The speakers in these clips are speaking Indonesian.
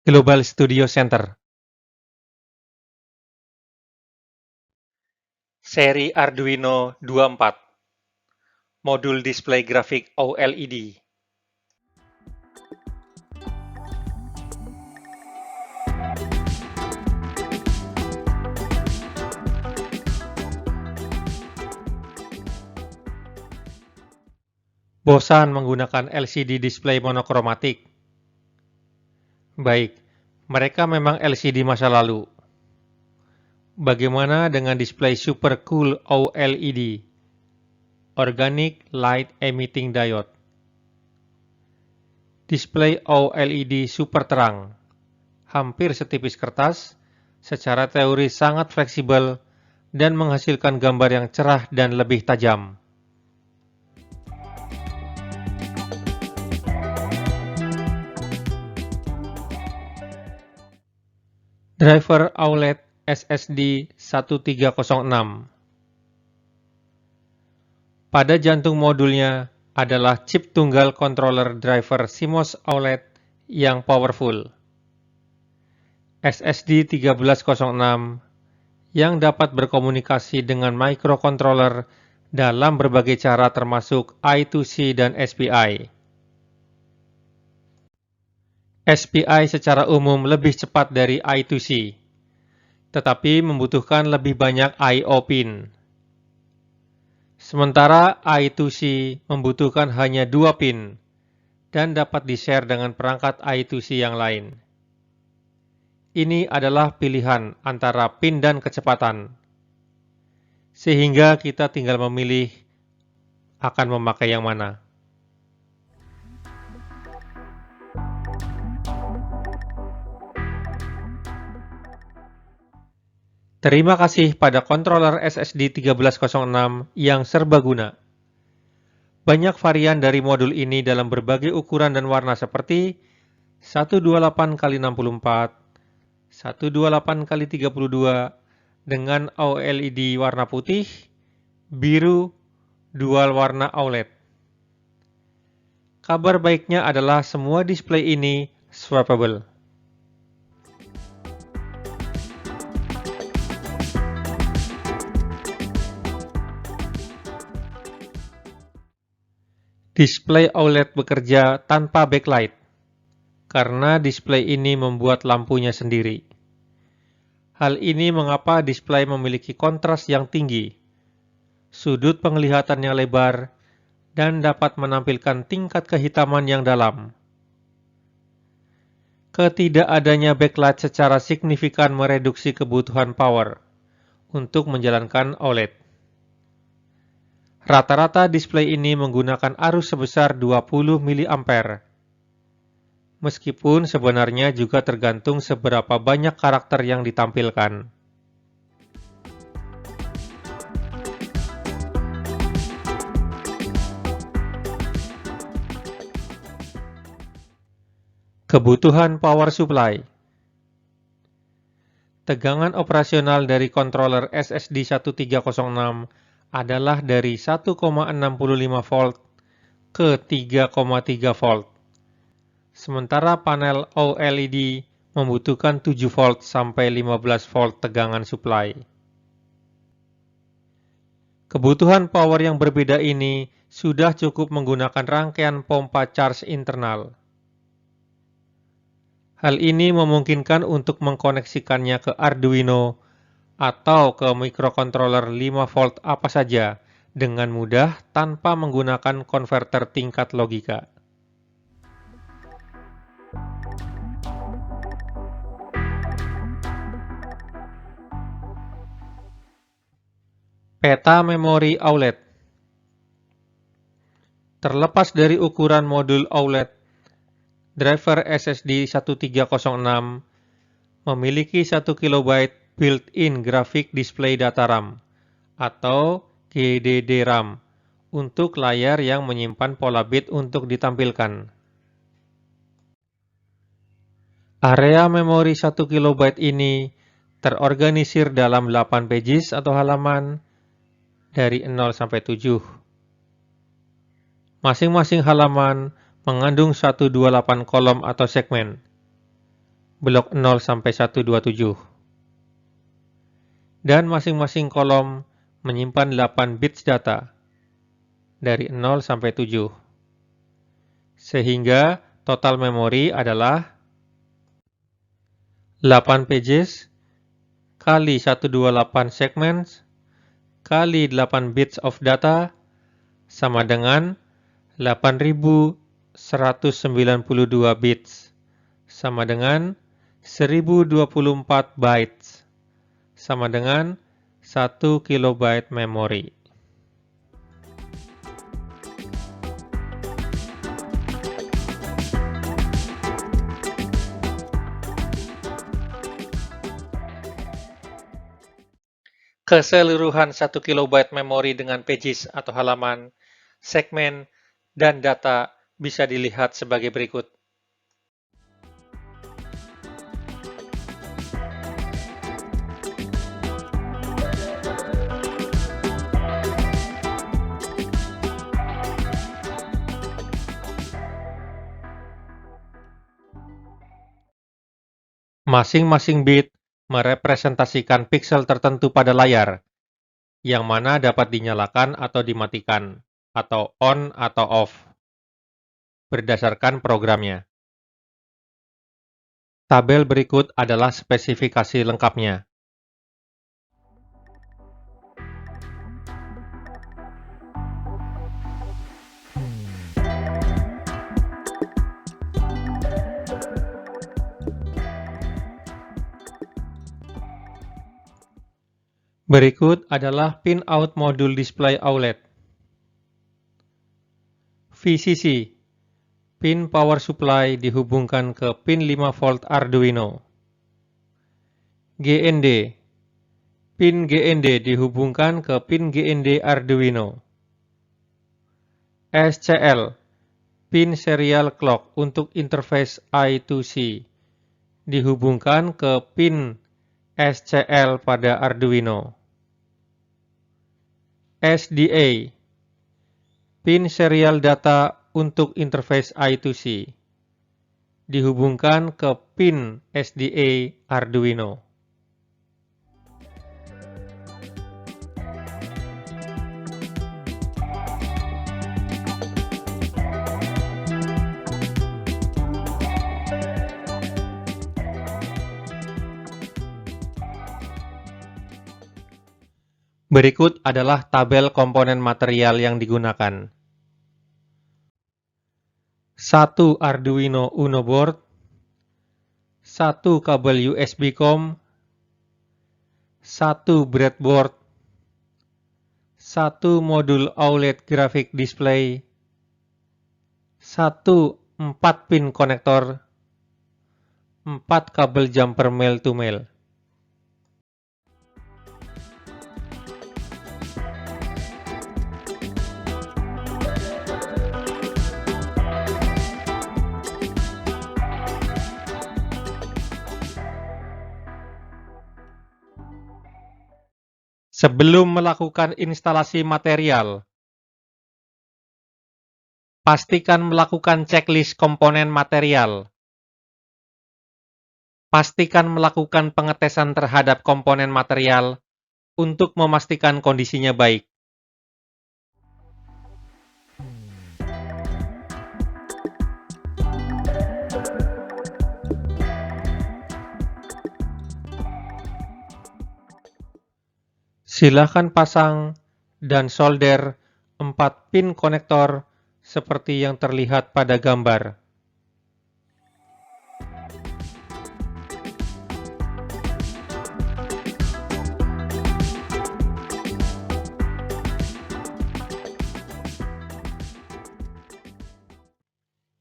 Global Studio Center. Seri Arduino 24. Modul display grafik OLED. Bosan menggunakan LCD display monokromatik? Baik, mereka memang LCD masa lalu. Bagaimana dengan display super cool OLED? Organic Light Emitting Diode. Display OLED super terang, hampir setipis kertas, secara teori sangat fleksibel dan menghasilkan gambar yang cerah dan lebih tajam. Driver OLED SSD 1306. Pada jantung modulnya adalah chip tunggal controller driver CMOS OLED yang powerful. SSD 1306 yang dapat berkomunikasi dengan microcontroller dalam berbagai cara termasuk I2C dan SPI. SPI secara umum lebih cepat dari I2C, tetapi membutuhkan lebih banyak I/O pin. Sementara I2C membutuhkan hanya 2 pin dan dapat di-share dengan perangkat I2C yang lain. Ini adalah pilihan antara pin dan kecepatan, sehingga kita tinggal memilih akan memakai yang mana. Terima kasih pada controller SSD 1306 yang serbaguna. Banyak varian dari modul ini dalam berbagai ukuran dan warna seperti 128x64, 128x32 dengan OLED warna putih, biru, dual warna OLED. Kabar baiknya adalah semua display ini swappable. Display OLED bekerja tanpa backlight, karena display ini membuat lampunya sendiri. Hal ini mengapa display memiliki kontras yang tinggi, sudut penglihatannya lebar, dan dapat menampilkan tingkat kehitaman yang dalam. Ketidakadanya backlight secara signifikan mereduksi kebutuhan power untuk menjalankan OLED. Rata-rata display ini menggunakan arus sebesar 20 mA. Meskipun sebenarnya juga tergantung seberapa banyak karakter yang ditampilkan. Kebutuhan power supply. Tegangan operasional dari controller SSD 1306 adalah dari 1,65 volt ke 3,3 volt. Sementara panel OLED membutuhkan 7 volt sampai 15 volt tegangan supply. Kebutuhan power yang berbeda ini sudah cukup menggunakan rangkaian pompa charge internal. Hal ini memungkinkan untuk mengkoneksikannya ke Arduino atau ke microcontroller 5 volt apa saja dengan mudah tanpa menggunakan konverter tingkat logika. Peta memori OLED. Terlepas dari ukuran modul OLED, driver SSD 1306 memiliki 1 KB built-in Graphic Display Data RAM atau GDDRAM untuk layar yang menyimpan pola bit untuk ditampilkan. Area memori 1 KB ini terorganisir dalam 8 pages atau halaman dari 0 sampai 7. Masing-masing halaman mengandung 128 kolom atau segmen. blok 0 sampai 127. Dan masing-masing kolom menyimpan 8 bits data dari 0 sampai 7. Sehingga total memori adalah 8 pages kali 128 segments kali 8 bits of data sama dengan 8192 bits sama dengan 1024 bytes sama dengan 1 kilobyte memori. Keseluruhan 1 kilobyte memori dengan pages atau halaman, segmen, dan data bisa dilihat sebagai berikut. Masing-masing bit merepresentasikan pixel tertentu pada layar, yang mana dapat dinyalakan atau dimatikan, atau on atau off, berdasarkan programnya. Tabel berikut adalah spesifikasi lengkapnya. Berikut adalah pinout modul display OLED. VCC, pin power supply dihubungkan ke pin 5 volt Arduino. GND, pin GND dihubungkan ke pin GND Arduino. SCL, pin serial clock untuk interface I2C, dihubungkan ke pin SCL pada Arduino. SDA, pin serial data untuk interface I2C, dihubungkan ke pin SDA Arduino. Berikut adalah tabel komponen material yang digunakan. 1 Arduino Uno board, 1 kabel USB COM, 1 breadboard, 1 modul OLED graphic display, 1 4-pin konektor, 4 kabel jumper male to male. Sebelum melakukan instalasi material, pastikan melakukan checklist komponen material. Pastikan melakukan pengetesan terhadap komponen material untuk memastikan kondisinya baik. Silakan pasang dan solder 4 pin konektor seperti yang terlihat pada gambar.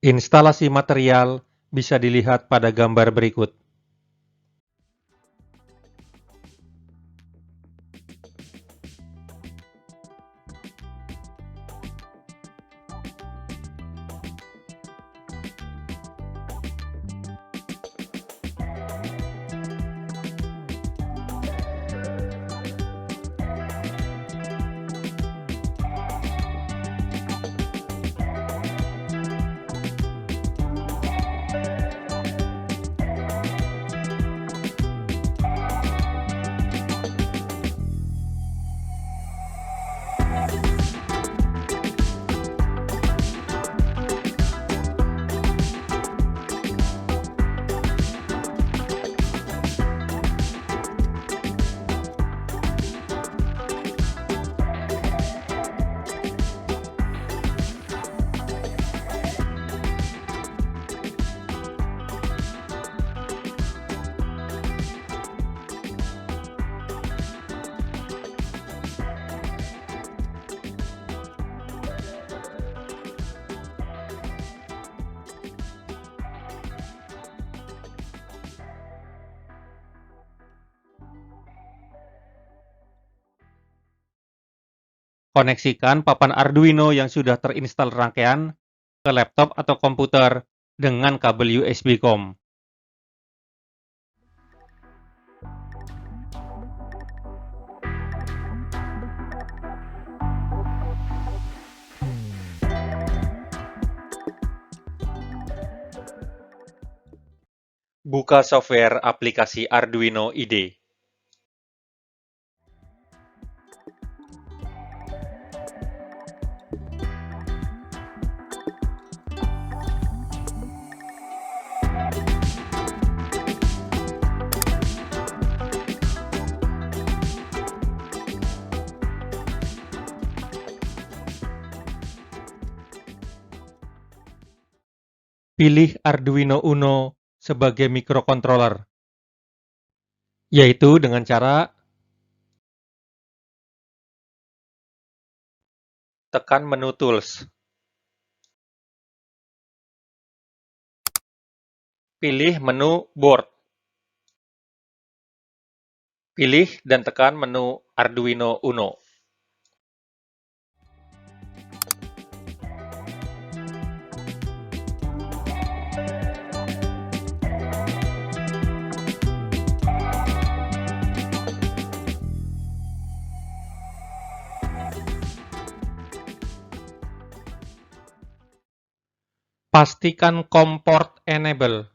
Instalasi material bisa dilihat pada gambar berikut. Koneksikan papan Arduino yang sudah terinstal rangkaian ke laptop atau komputer dengan kabel USB COM. Buka software aplikasi Arduino IDE. Pilih Arduino Uno sebagai microcontroller, yaitu dengan cara tekan menu Tools. Pilih menu Board. Pilih dan tekan menu Arduino Uno. Pastikan COM port enable.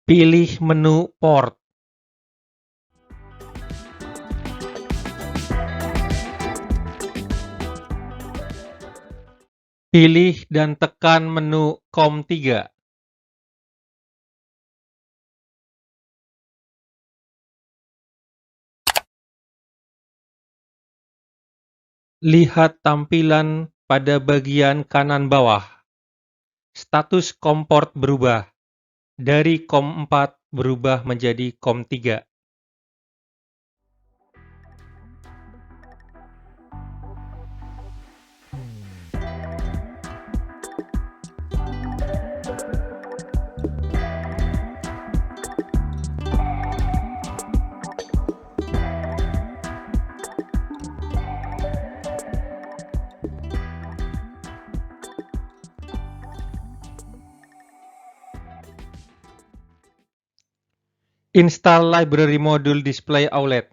Pilih menu port. Pilih dan tekan menu COM3. Lihat tampilan pada bagian kanan bawah. Status COM port berubah. Dari COM4 berubah menjadi COM3. Install library module display outlet.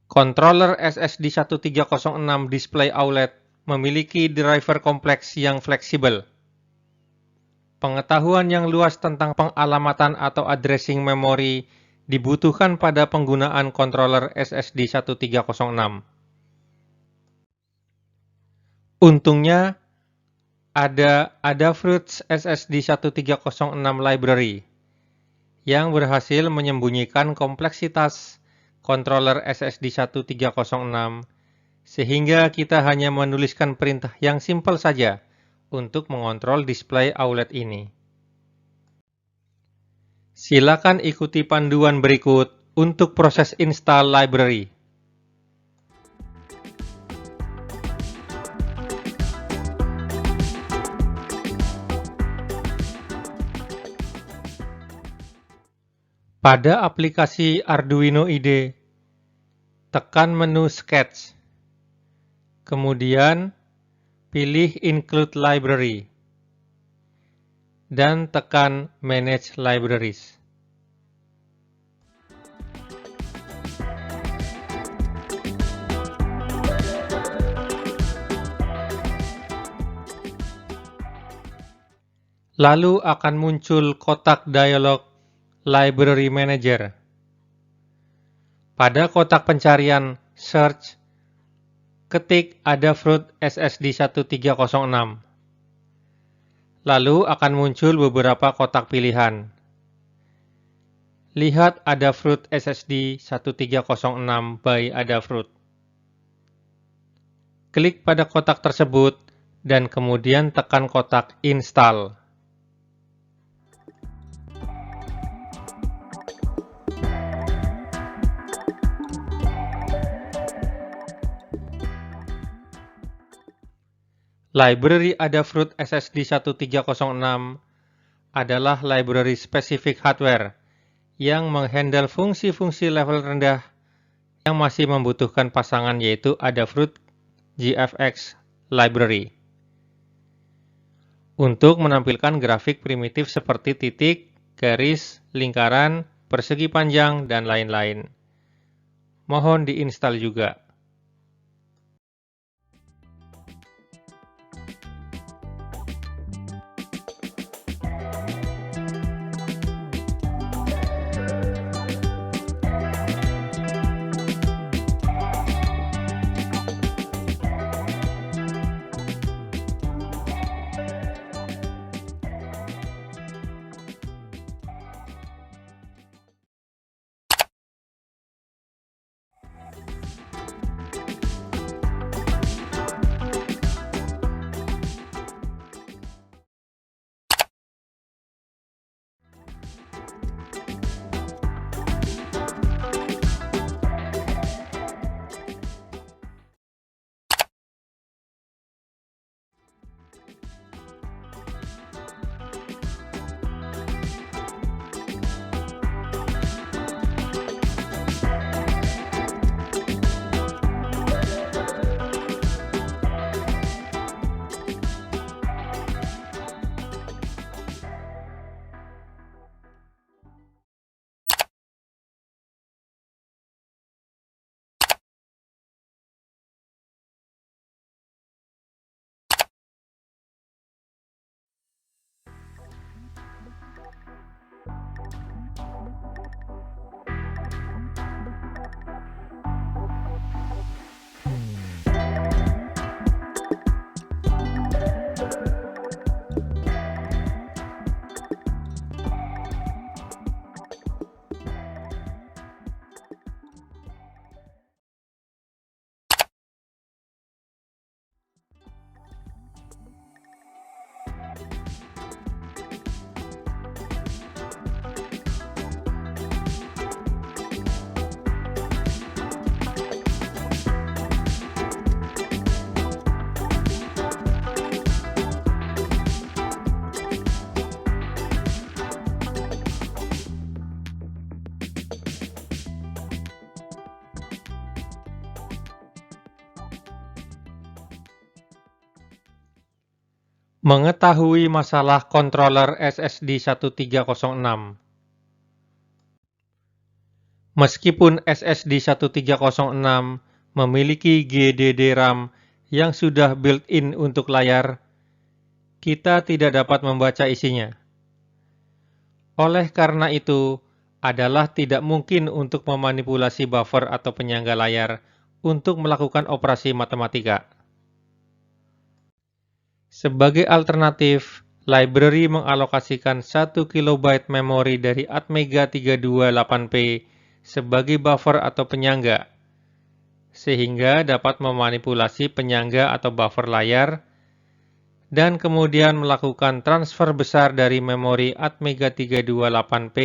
Controller SSD1306 display outlet memiliki driver kompleks yang fleksibel. Pengetahuan yang luas tentang pengalamatan atau addressing memori dibutuhkan pada penggunaan controller SSD1306. Untungnya, ada Adafruit SSD1306 library yang berhasil menyembunyikan kompleksitas controller SSD1306 sehingga kita hanya menuliskan perintah yang simpel saja untuk mengontrol display outlet ini. Silakan ikuti panduan berikut untuk proses install library. Pada aplikasi Arduino IDE, tekan menu Sketch. Kemudian, pilih Include Library. Dan tekan Manage Libraries. Lalu akan muncul kotak dialog Library Manager. Pada kotak pencarian Search, ketik Adafruit SSD1306. Lalu akan muncul beberapa kotak pilihan. Lihat Adafruit SSD1306 by Adafruit. Klik pada kotak tersebut dan kemudian tekan kotak Install. Library Adafruit SSD 1306 adalah library spesifik hardware yang menghandle fungsi-fungsi level rendah yang masih membutuhkan pasangan, yaitu Adafruit GFX Library, untuk menampilkan grafik primitif seperti titik, garis, lingkaran, persegi panjang, dan lain-lain. Mohon diinstal juga. Mengetahui masalah controller SSD 1306. Meskipun SSD 1306 memiliki GDD RAM yang sudah built-in untuk layar, kita tidak dapat membaca isinya. Oleh karena itu, adalah tidak mungkin untuk memanipulasi buffer atau penyangga layar untuk melakukan operasi matematika. Sebagai alternatif, library mengalokasikan 1 KB memori dari Atmega 328P sebagai buffer atau penyangga, sehingga dapat memanipulasi penyangga atau buffer layar, dan kemudian melakukan transfer besar dari memori Atmega 328P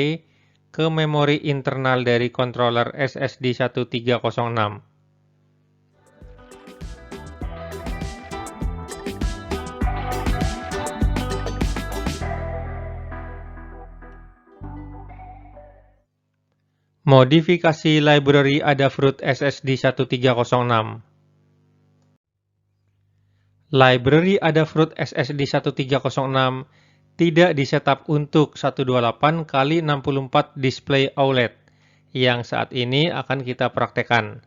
ke memori internal dari controller SSD 1306. Modifikasi library Adafruit SSD 1306. Library Adafruit SSD 1306 tidak disetup untuk 128x64 display OLED yang saat ini akan kita praktekkan.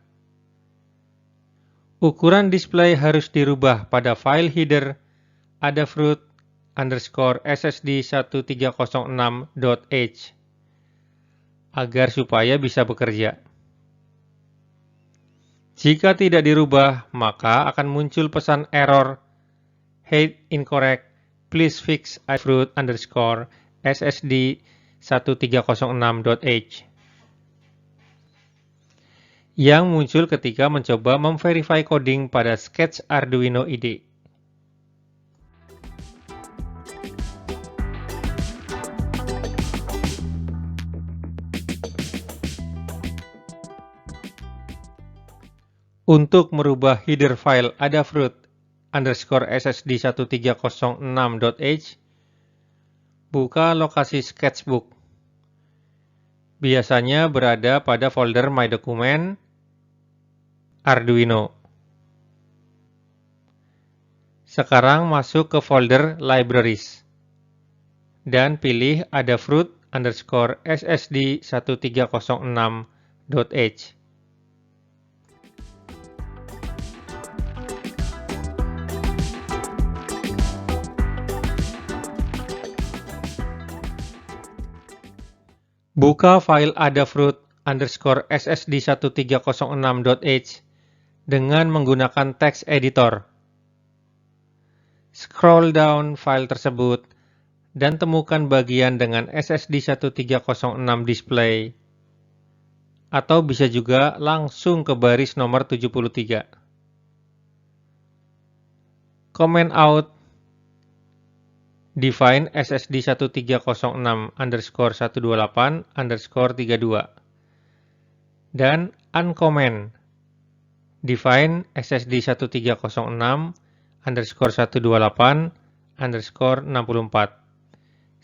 Ukuran display harus dirubah pada file header adafruit_ssd1306.h agar supaya bisa bekerja. Jika tidak dirubah, maka akan muncul pesan error height incorrect, please fix adafruit_ssd1306.h yang muncul ketika mencoba memverify coding pada sketch Arduino IDE. Untuk merubah header file Adafruit /ssd1306.h, buka lokasi sketchbook. Biasanya berada pada folder My Document, Arduino. Sekarang masuk ke folder Libraries dan pilih Adafruit /ssd1306.h. Buka file Adafruit /ssd1306.h dengan menggunakan text editor. Scroll down file tersebut dan temukan bagian dengan SSD1306 display, atau bisa juga langsung ke baris nomor 73. Comment out, define SSD1306_128_32, dan uncomment, define SSD1306_128_64,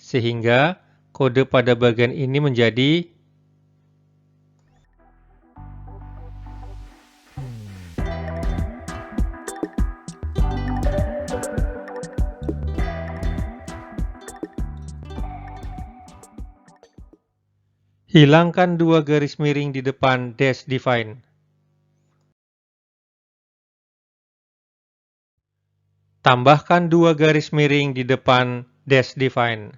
sehingga kode pada bagian ini menjadi hilangkan dua garis miring di depan dash define. Tambahkan dua garis miring di depan dash define.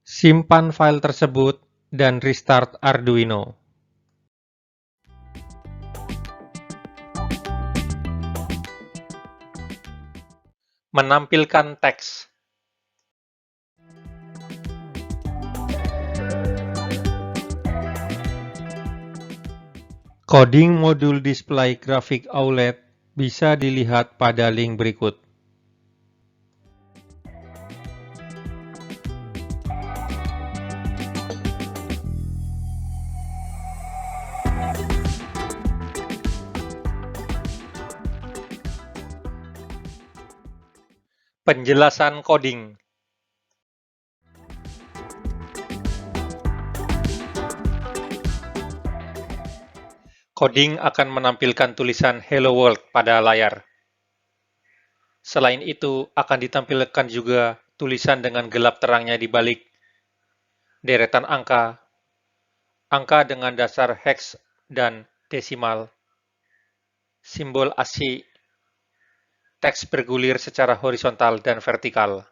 Simpan file tersebut dan restart Arduino. Menampilkan teks. Coding modul display grafik OLED bisa dilihat pada link berikut. Penjelasan coding. Coding akan menampilkan tulisan Hello World pada layar. Selain itu, akan ditampilkan juga tulisan dengan gelap terangnya di balik, deretan angka, angka dengan dasar hex dan desimal, simbol ASCII, teks bergulir secara horizontal dan vertikal.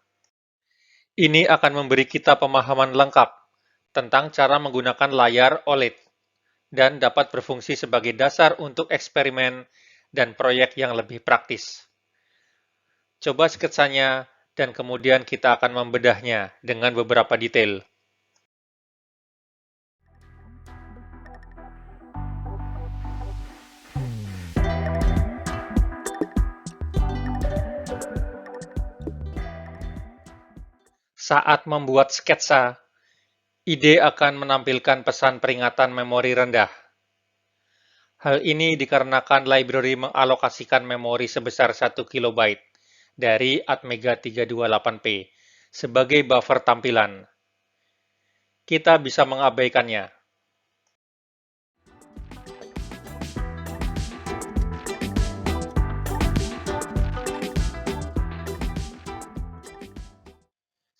Ini akan memberi kita pemahaman lengkap tentang cara menggunakan layar OLED dan dapat berfungsi sebagai dasar untuk eksperimen dan proyek yang lebih praktis. Coba sketsanya dan kemudian kita akan membedahnya dengan beberapa detail. Saat membuat sketsa, IDE akan menampilkan pesan peringatan memori rendah. Hal ini dikarenakan library mengalokasikan memori sebesar 1 KB dari Atmega 328P sebagai buffer tampilan. Kita bisa mengabaikannya.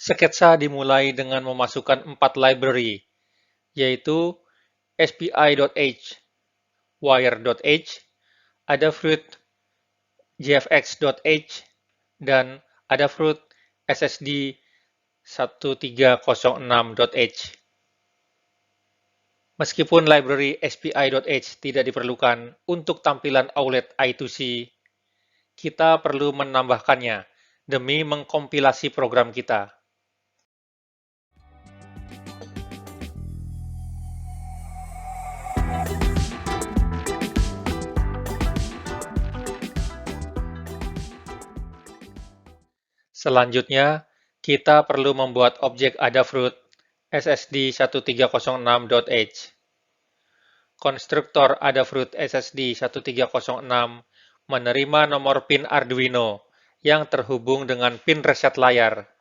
Sketsa dimulai dengan memasukkan 4 library, yaitu SPI.h, Wire.h, Adafruit, JFX.h, dan Adafruit SSD 1306.h. Meskipun library SPI.h tidak diperlukan untuk tampilan OLED I2C, kita perlu menambahkannya demi mengkompilasi program kita. Selanjutnya, kita perlu membuat objek Adafruit ssd1306.h. Konstruktor Adafruit ssd1306 menerima nomor pin Arduino yang terhubung dengan pin reset layar.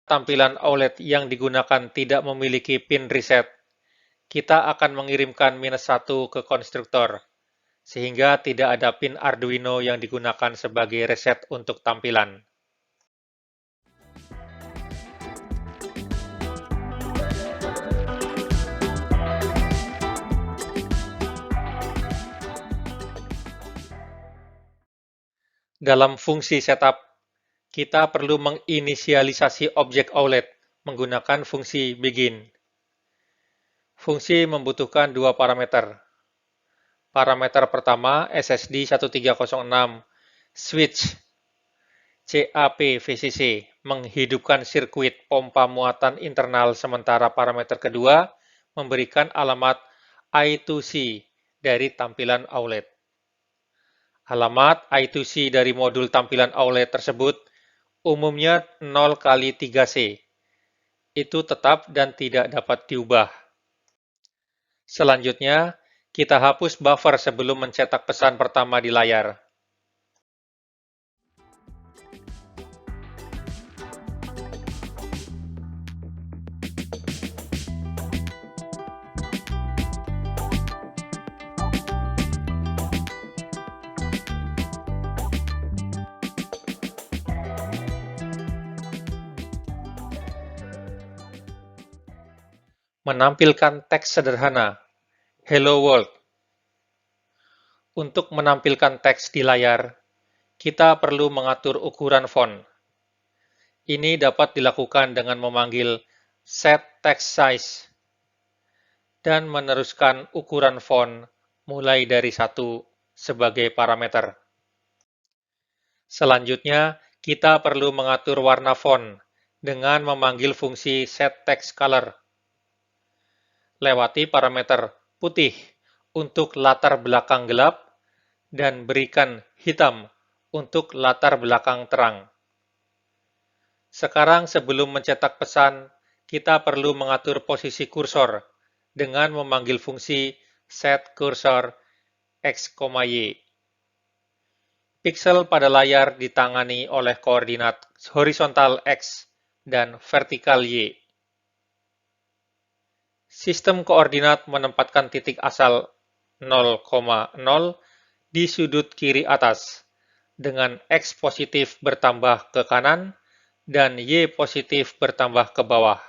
Tampilan OLED yang digunakan tidak memiliki pin reset, kita akan mengirimkan -1 ke konstruktor, sehingga tidak ada pin Arduino yang digunakan sebagai reset untuk tampilan. Dalam fungsi setup, kita perlu menginisialisasi objek OLED menggunakan fungsi begin. Fungsi membutuhkan dua parameter. Parameter pertama, SSD 1306, switch CAP VCC, menghidupkan sirkuit pompa muatan internal, sementara parameter kedua memberikan alamat I2C dari tampilan OLED. Alamat I2C dari modul tampilan OLED tersebut umumnya 0x3C. Itu tetap dan tidak dapat diubah. Selanjutnya, kita hapus buffer sebelum mencetak pesan pertama di layar. Menampilkan teks sederhana, Hello World. Untuk menampilkan teks di layar, kita perlu mengatur ukuran font. Ini dapat dilakukan dengan memanggil set text size dan meneruskan ukuran font mulai dari 1 sebagai parameter. Selanjutnya, kita perlu mengatur warna font dengan memanggil fungsi set text color. Lewati parameter putih untuk latar belakang gelap dan berikan hitam untuk latar belakang terang. Sekarang sebelum mencetak pesan, kita perlu mengatur posisi kursor dengan memanggil fungsi setCursor x, y. Piksel pada layar ditangani oleh koordinat horizontal X dan vertikal Y. Sistem koordinat menempatkan titik asal 0,0 di sudut kiri atas, dengan X positif bertambah ke kanan dan Y positif bertambah ke bawah.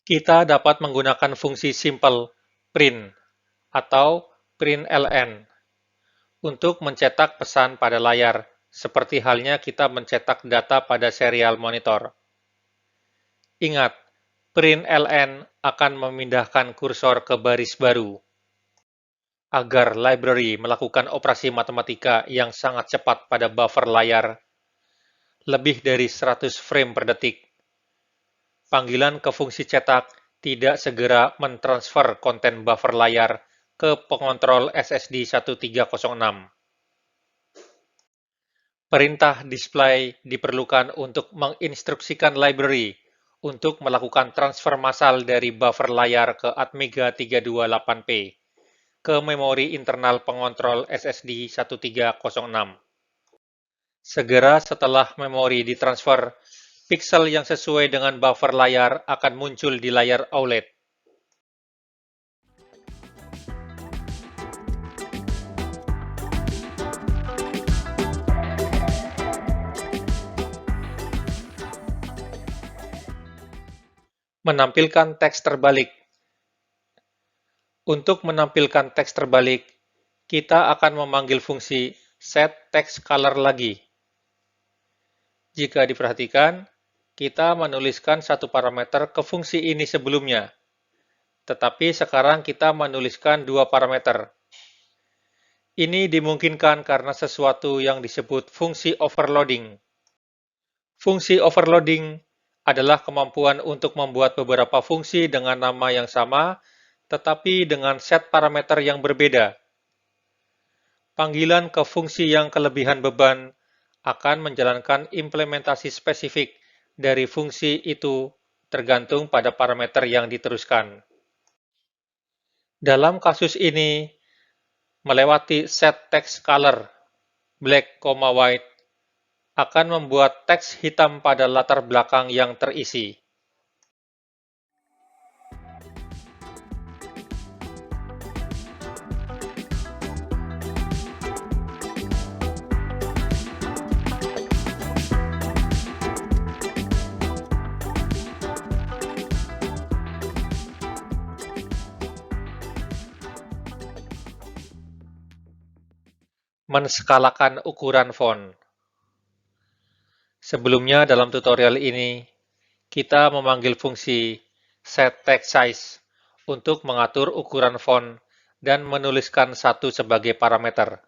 Kita dapat menggunakan fungsi simple print atau println untuk mencetak pesan pada layar, seperti halnya kita mencetak data pada serial monitor. Ingat, println akan memindahkan kursor ke baris baru agar library melakukan operasi matematika yang sangat cepat pada buffer layar, lebih dari 100 frame per detik. Panggilan ke fungsi cetak tidak segera mentransfer konten buffer layar ke pengontrol SSD 1306. Perintah display diperlukan untuk menginstruksikan library untuk melakukan transfer massal dari buffer layar ke Atmega 328P ke memori internal pengontrol SSD 1306. Segera setelah memori ditransfer, piksel yang sesuai dengan buffer layar akan muncul di layar OLED. Menampilkan teks terbalik. Untuk menampilkan teks terbalik, kita akan memanggil fungsi setTextColor lagi. Jika diperhatikan, kita menuliskan satu parameter ke fungsi ini sebelumnya. Tetapi sekarang kita menuliskan dua parameter. Ini dimungkinkan karena sesuatu yang disebut fungsi overloading. Fungsi overloading adalah kemampuan untuk membuat beberapa fungsi dengan nama yang sama, tetapi dengan set parameter yang berbeda. Panggilan ke fungsi yang kelebihan beban akan menjalankan implementasi spesifik dari fungsi itu tergantung pada parameter yang diteruskan. Dalam kasus ini, melewati set text color black, white akan membuat teks hitam pada latar belakang yang terisi. Menskalakan ukuran font. Sebelumnya dalam tutorial ini, kita memanggil fungsi setTextSize untuk mengatur ukuran font dan menuliskan satu sebagai parameter.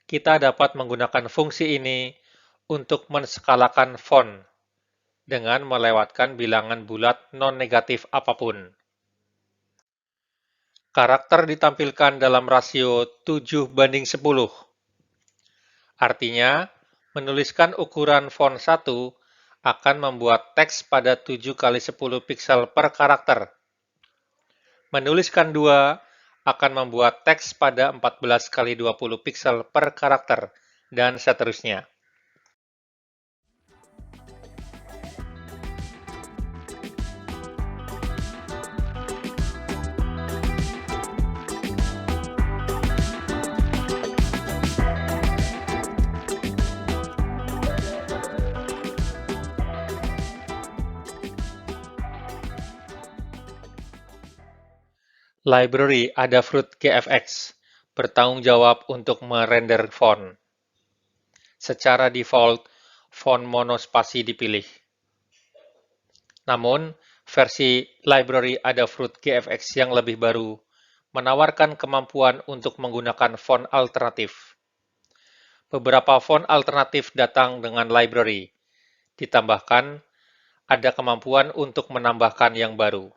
Kita dapat menggunakan fungsi ini untuk menskalakan font dengan melewatkan bilangan bulat non-negatif apapun. Karakter ditampilkan dalam rasio 7:10. Artinya, menuliskan ukuran font 1 akan membuat teks pada 7x10 piksel per karakter. Menuliskan 2 akan membuat teks pada 14x20 piksel per karakter, dan seterusnya. Library Adafruit GFX bertanggung jawab untuk merender font. Secara default, font monospasi dipilih. Namun, versi Library Adafruit GFX yang lebih baru menawarkan kemampuan untuk menggunakan font alternatif. Beberapa font alternatif datang dengan library. Ditambahkan, ada kemampuan untuk menambahkan yang baru.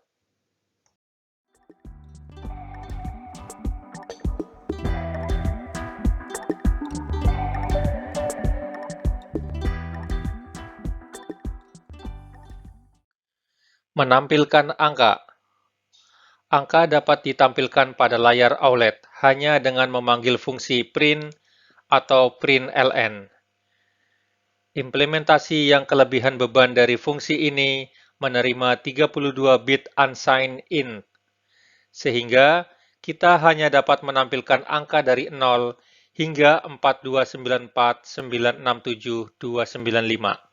Menampilkan angka. Angka dapat ditampilkan pada layar OLED hanya dengan memanggil fungsi print atau println. Implementasi yang kelebihan beban dari fungsi ini menerima 32 bit unsigned int, sehingga kita hanya dapat menampilkan angka dari 0 hingga 429496725.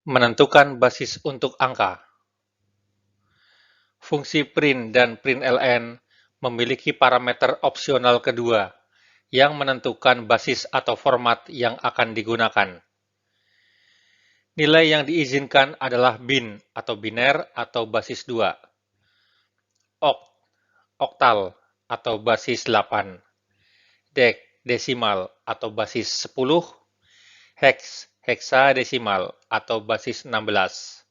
Menentukan basis untuk angka. Fungsi print dan println memiliki parameter opsional kedua yang menentukan basis atau format yang akan digunakan. Nilai yang diizinkan adalah bin atau biner atau basis 2, oct, oktal atau basis 8, dec, desimal atau basis 10, hex, heksadesimal atau basis 16.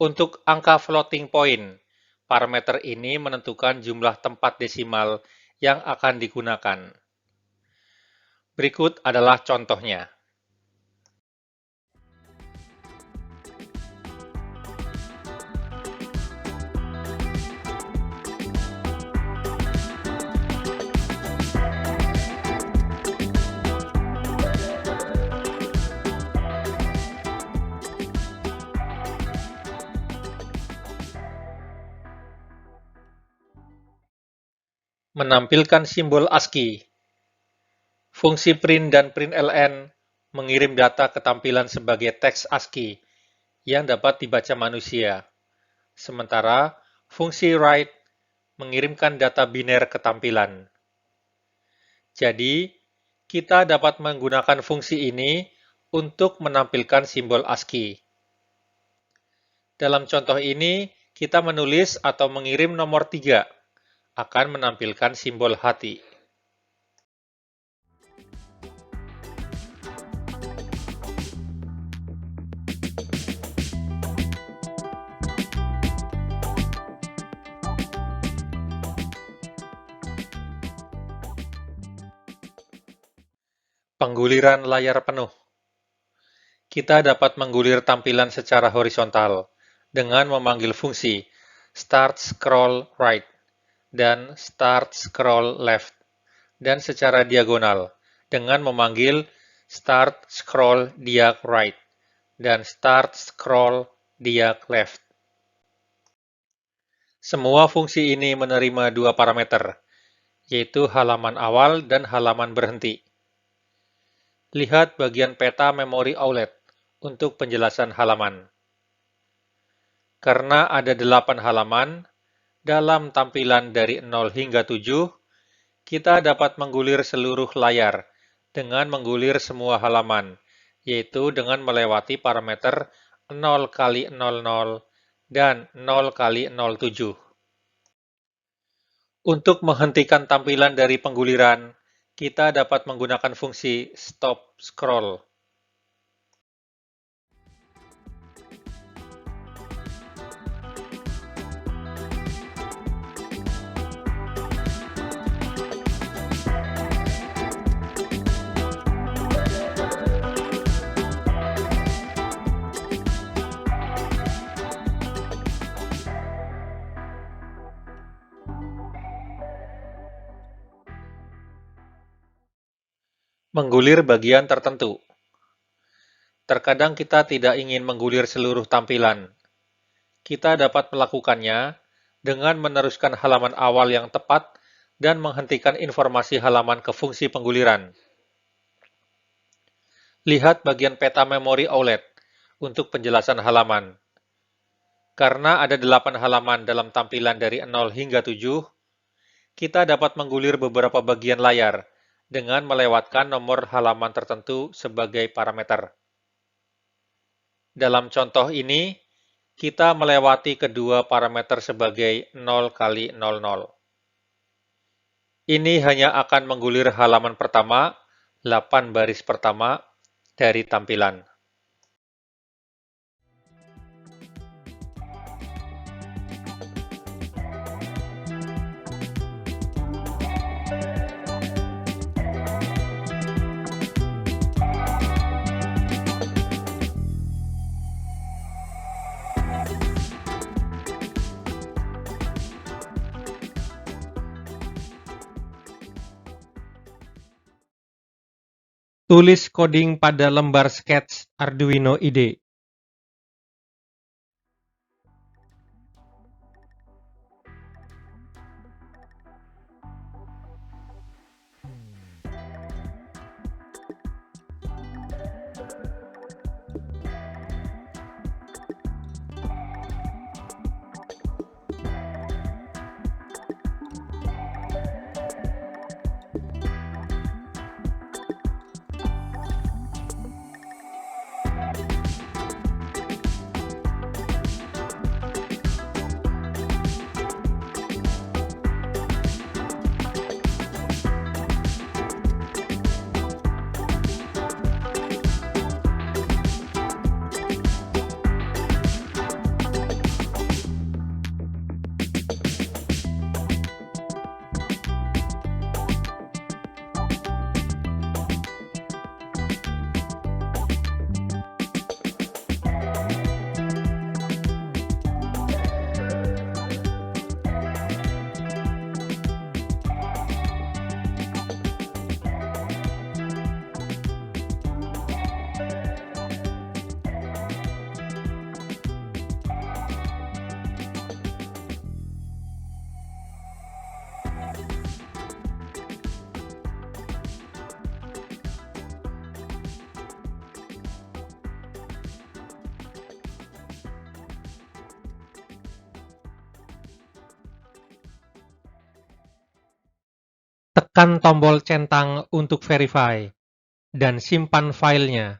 Untuk angka floating point, parameter ini menentukan jumlah tempat desimal yang akan digunakan. Berikut adalah contohnya. Menampilkan simbol ASCII. Fungsi print dan println mengirim data ke tampilan sebagai teks ASCII yang dapat dibaca manusia. Sementara fungsi write mengirimkan data biner ke tampilan. Jadi, kita dapat menggunakan fungsi ini untuk menampilkan simbol ASCII. Dalam contoh ini, kita menulis atau mengirim nomor 3, akan menampilkan simbol hati. Pengguliran layar penuh. Kita dapat menggulir tampilan secara horizontal dengan memanggil fungsi Start Scroll Right dan Start Scroll Left, dan secara diagonal dengan memanggil Start Scroll Diag Right dan Start Scroll Diag Left. Semua fungsi ini menerima dua parameter, yaitu halaman awal dan halaman berhenti. Lihat bagian peta memori outlet untuk penjelasan halaman. Karena ada 8 halaman, dalam tampilan dari 0 hingga 7, kita dapat menggulir seluruh layar dengan menggulir semua halaman, yaitu dengan melewati parameter 0 kali 00 dan 0 kali 07. Untuk menghentikan tampilan dari pengguliran, kita dapat menggunakan fungsi Stop Scroll. Menggulir bagian tertentu. Terkadang kita tidak ingin menggulir seluruh tampilan. Kita dapat melakukannya dengan meneruskan halaman awal yang tepat dan menghentikan informasi halaman ke fungsi pengguliran. Lihat bagian peta memori outlet untuk penjelasan halaman. Karena ada 8 halaman dalam tampilan dari 0 hingga 7, kita dapat menggulir beberapa bagian layar dengan melewatkan nomor halaman tertentu sebagai parameter. Dalam contoh ini, kita melewati kedua parameter sebagai 0 kali 00. Ini hanya akan menggulir halaman pertama, 8 baris pertama, dari tampilan. Tulis coding pada lembar sketch Arduino IDE. Tekan tombol centang untuk verify, dan simpan filenya.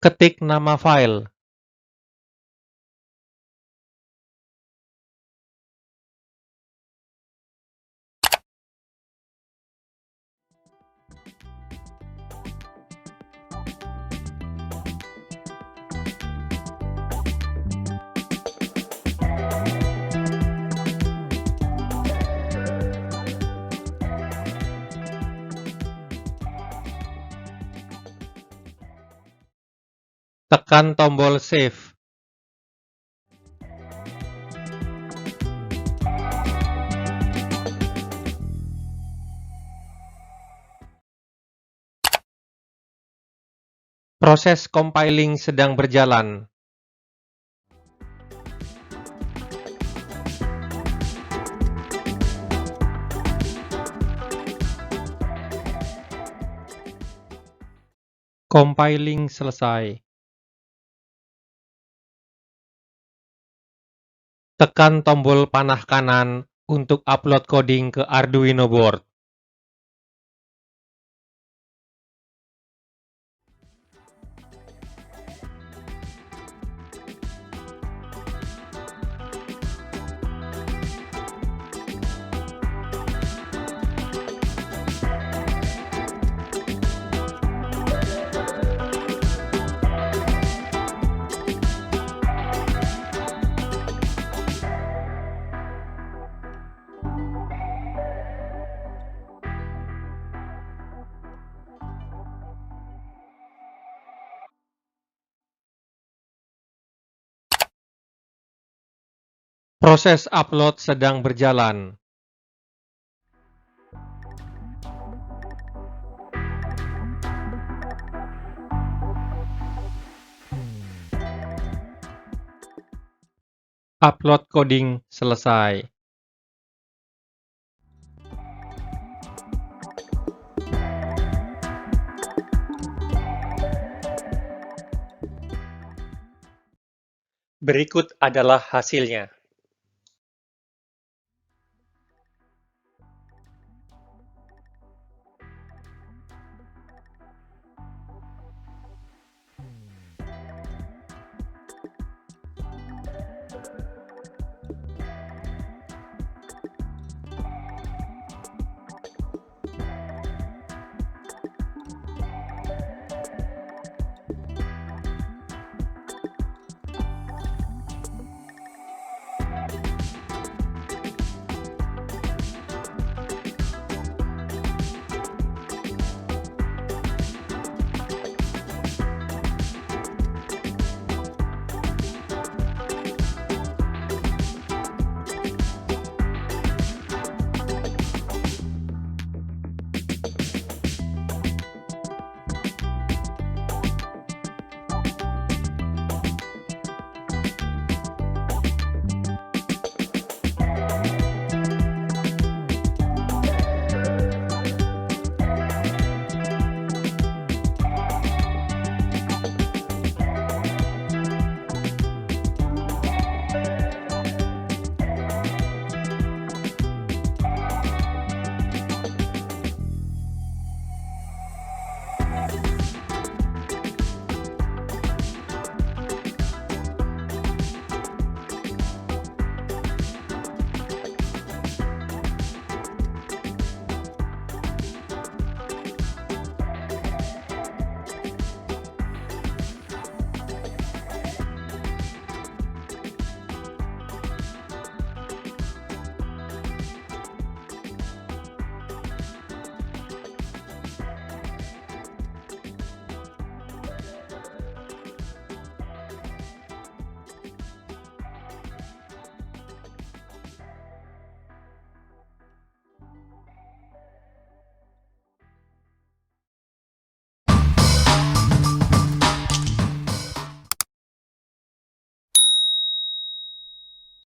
Ketik nama file. Tekan tombol save. Proses compiling sedang berjalan. Compiling selesai. Tekan tombol panah kanan untuk upload coding ke Arduino board. Proses upload sedang berjalan. Upload coding selesai. Berikut adalah hasilnya.